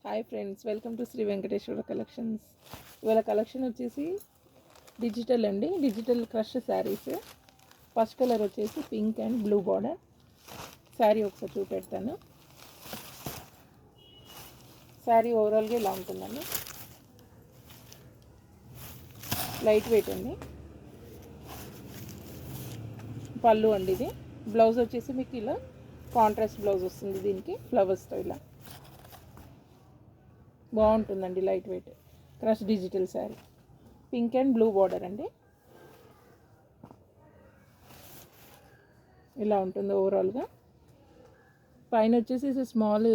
Hi friends, welcome to Shri Venkateshwara collections. ఇవాళ collection వచ్చేసి digital అండి, digital crush saris. First colour వచ్చేసి pink and blue border. Sari ఒకసారి చూపెడతాను. శారీ ఓవరాల్గా ఇలా ఉంటుందండి. లైట్ వెయిట్ అండి. పళ్ళు అండి ఇది. బ్లౌజ్ వచ్చేసి మీకు ఇలా కాంట్రాస్ట్ బ్లౌజ్ వస్తుంది. దీనికి ఫ్లవర్స్తో ఇలా బాగుంటుందండి. Light weight crush digital sari. Pink and blue border అండి. ఇలా ఉంటుంది ఓవరాల్గా. పైన వచ్చేసి స్మాల్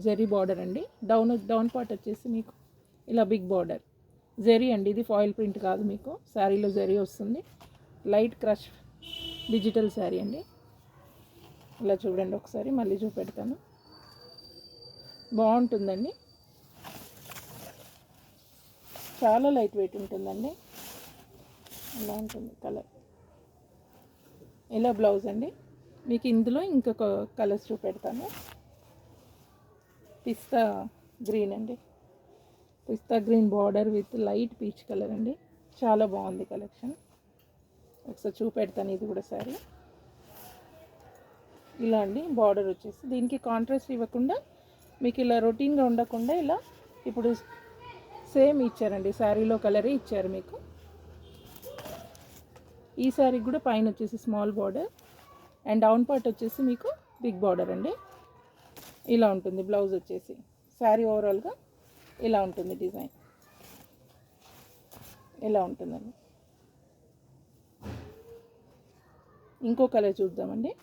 జెరీ బార్డర్ అండి. డౌన్ పార్ట్ వచ్చేసి మీకు ఇలా బిగ్ బార్డర్ జెరీ అండి. ఇది ఫాయిల్ ప్రింట్ కాదు, మీకు శారీలో జెరీ వస్తుంది. లైట్ క్రష్ డిజిటల్ శారీ అండి. ఇలా చూడండి ఒకసారి, మళ్ళీ చూపెడతాను. బాగుంటుందండి. చాలా లైట్ వెయిట్ ఉంటుందండి. ఇలా ఉంటుంది కలర్. ఇలా బ్లౌజ్ అండి. మీకు ఇందులో ఇంకొక కలర్స్ చూపెడతాను. పిస్తా గ్రీన్ అండి. Pista green border with light peach colour అండి. చాలా బాగుంది కలెక్షన్. ఒకసారి చూపెడతాను. ఇది కూడా సారీ ఇలా అండి. బార్డర్ వచ్చేసి దీనికి కాంట్రాస్ట్ ఇవ్వకుండా మీకు ఇలా రొటీన్గా ఉండకుండా ఇలా ఇప్పుడు సేమ్ ఇచ్చారండి. శారీలో కలరే ఇచ్చారు మీకు. ఈ శారీకి కూడా పైన వచ్చేసి small border and down part వచ్చేసి మీకు బిగ్ బార్డర్ అండి. ఇలా ఉంటుంది బ్లౌజ్ వచ్చేసి. శారీ ఓవరాల్గా ఇలా ఉంటుంది. డిజైన్ ఇలా ఉంటుందండి. ఇంకో కలర్ చూద్దామండి.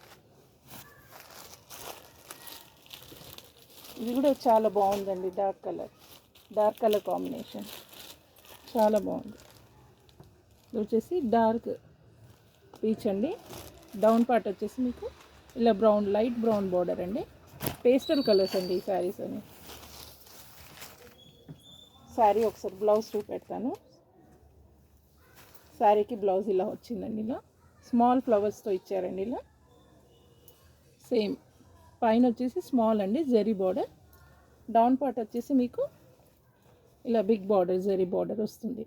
ఇది కూడా చాలా బాగుందండి. డార్క్ కలర్ కాంబినేషన్ చాలా బాగుంది. ఇది వచ్చేసి డార్క్ పీచ్ అండి. డౌన్ పార్ట్ వచ్చేసి మీకు ఇలా లైట్ బ్రౌన్ బార్డర్ అండి. పేస్టల్ కలర్స్ అండి ఈ శారీస్ అని. శారీ ఒకసారి బ్లౌజ్ చూపెడతాను. శారీకి బ్లౌజ్ ఇలా వచ్చిందండి. ఇలా స్మాల్ ఫ్లవర్స్తో ఇచ్చారండి. ఇలా సేమ్ పైన వచ్చేసి స్మాల్ అండి జెరీ బార్డర్. డౌన్ పార్ట్ వచ్చేసి మీకు ఇలా బిగ్ బార్డర్ జెరీ బార్డర్ వస్తుంది.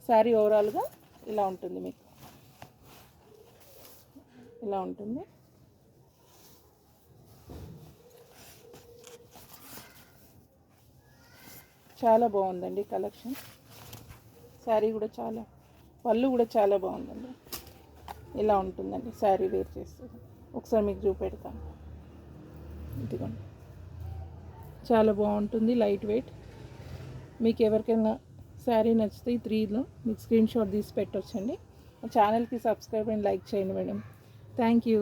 శారీ ఓవరాల్గా ఇలా ఉంటుంది. మీకు ఇలా ఉంటుంది. చాలా బాగుందండి కలెక్షన్. శారీ కూడా పళ్ళు కూడా చాలా బాగుందండి. ఇలా ఉంటుందండి శారీ వేర్ చేస్తుంది. ఒకసారి మీకు చూపెడతాను. ఇదిగోండి, చాలా బాగుంటుంది. Light weight. మీకు ఎవరికైనా శారీ నచ్చితే ఈ 3లో మీకు స్క్రీన్ షాట్ తీసి పెట్టొచ్చండి. మా ఛానల్కి సబ్స్క్రైబ్ అండ్ లైక్ చేయండి మేడం. Thank you.